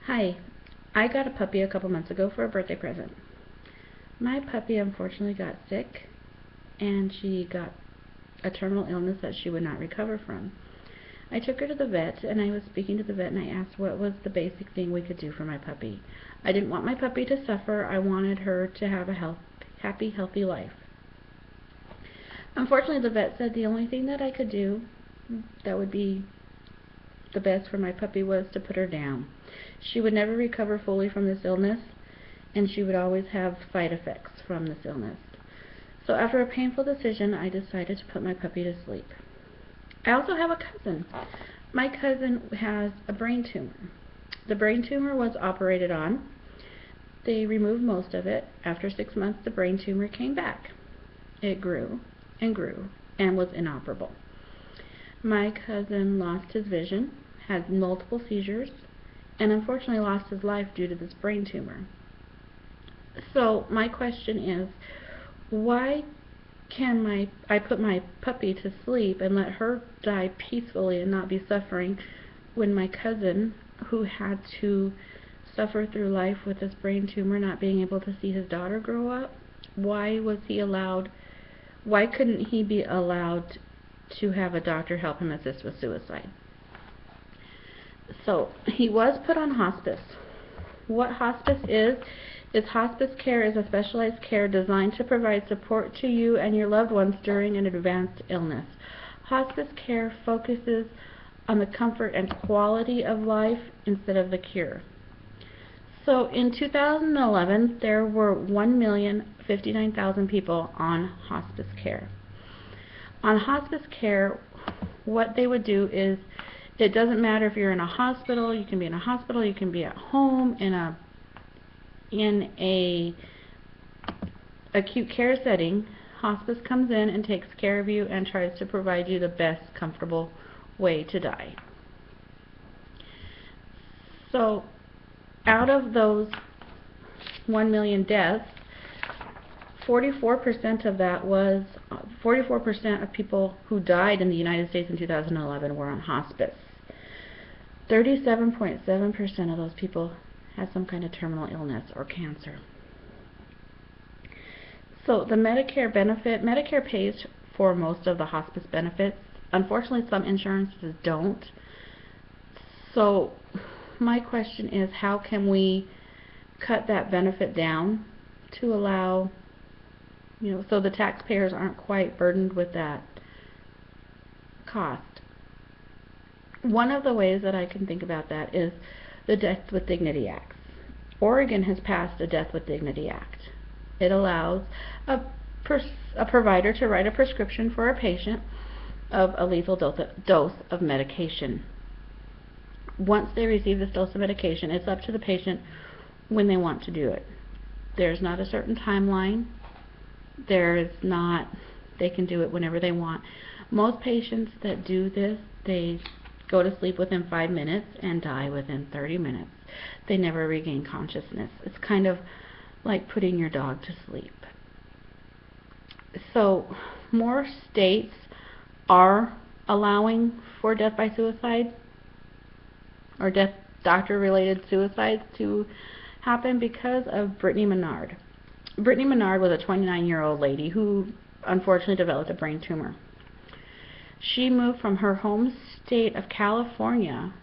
Hi, I got a puppy a couple months ago for a birthday present. My puppy unfortunately got sick and she got a terminal illness that she would not recover from. I took her to the vet and I was speaking to the vet and I asked what was the basic thing we could do for my puppy. I didn't want my puppy to suffer. I wanted her to have a happy, healthy life. Unfortunately, the vet said the only thing that I could do that would be the best for my puppy was to put her down. She would never recover fully from this illness, and she would always have side effects from this illness. So after a painful decision, I decided to put my puppy to sleep. I also have a cousin. My cousin has a brain tumor. The brain tumor was operated on. They removed most of it. After 6 months, the brain tumor came back. It grew and was inoperable. My cousin lost his vision, had multiple seizures, and unfortunately lost his life due to this brain tumor. So my question is, why can I put my puppy to sleep and let her die peacefully and not be suffering when my cousin, who had to suffer through life with this brain tumor, not being able to see his daughter grow up, why couldn't he be allowed to have a doctor help him assist with suicide? So he was put on hospice. What hospice is hospice care is a specialized care designed to provide support to you and your loved ones during an advanced illness. Hospice care focuses on the comfort and quality of life instead of the cure. So in 2011, there were 1,059,000 people on hospice care. On hospice care, what they would do is, it doesn't matter if you're in a hospital, you can be in a hospital, you can be at home, in a acute care setting. Hospice comes in and takes care of you and tries to provide you the best comfortable way to die. So out of those 1 million deaths, 44% of people who died in the United States in 2011 were on hospice. 37.7% of those people had some kind of terminal illness or cancer. So the Medicare pays for most of the hospice benefits. Unfortunately, some insurances don't. So my question is, how can we cut that benefit down to allow, so the taxpayers aren't quite burdened with that cost? One of the ways that I can think about that is the Death with Dignity Act. Oregon has passed a Death with Dignity Act. It allows a provider to write a prescription for a patient of a lethal dose of medication. Once they receive this dose of medication, it's up to the patient when they want to do it. There's not a certain timeline. They can do it whenever they want. Most patients that do this, they go to sleep within 5 minutes and die within 30 minutes. They never regain consciousness. It's kind of like putting your dog to sleep. So more states are allowing for death by suicide or doctor-related suicides to happen because of Brittany Menard. Brittany Menard was a 29-year-old lady who unfortunately developed a brain tumor. She moved from her home state of California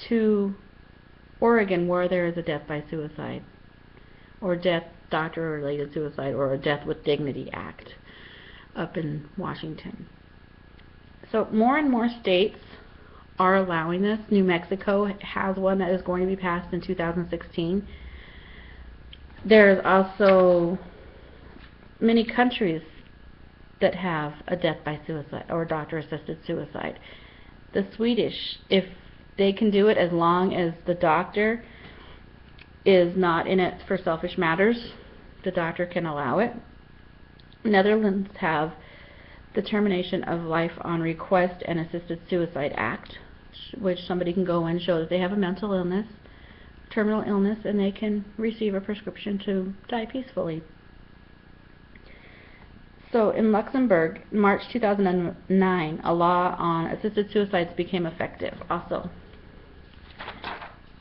to Oregon, where there is a death by suicide, or doctor-related suicide, or a Death with Dignity Act up in Washington. So more and more states are allowing this. New Mexico has one that is going to be passed in 2016. There's also many countries that have a death by suicide or doctor-assisted suicide. The Swedish, if they can do it as long as the doctor is not in it for selfish matters, the doctor can allow it. Netherlands have the Termination of Life on Request and Assisted Suicide Act, which somebody can go and show that they have a mental illness, terminal illness, and they can receive a prescription to die peacefully. So in Luxembourg, March 2009, a law on assisted suicides became effective also.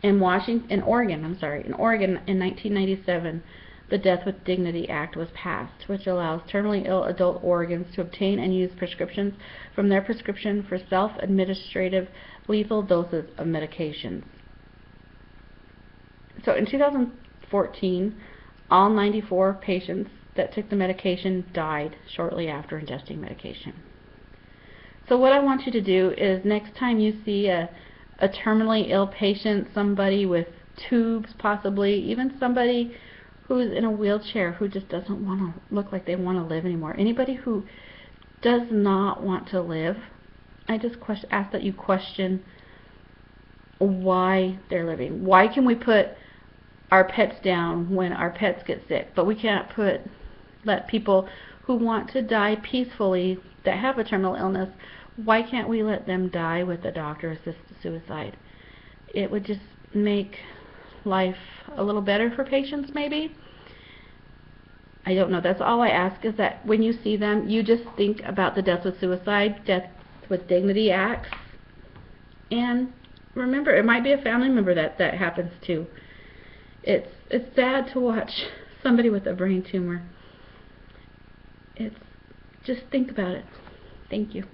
In Oregon in 1997, the Death with Dignity Act was passed, which allows terminally ill adult Oregons to obtain and use prescriptions from their prescription for self-administrative lethal doses of medications. So in 2014, all 94 patients that took the medication died shortly after ingesting medication. So what I want you to do is, next time you see a terminally ill patient, somebody with tubes possibly, even somebody who's in a wheelchair who just doesn't want to look like they want to live anymore, anybody who does not want to live, I just ask that you question why they're living. Why can we put our pets down when our pets get sick, but we can't let people who want to die peacefully, that have a terminal illness, why can't we let them die with a doctor-assisted suicide? It would just make life a little better for patients, maybe. I don't know. That's all I ask, is that when you see them, you just think about the Death with Suicide, Death with Dignity Acts, and remember, it might be a family member that happens to. It's sad to watch somebody with a brain tumor. Just think about it. Thank you.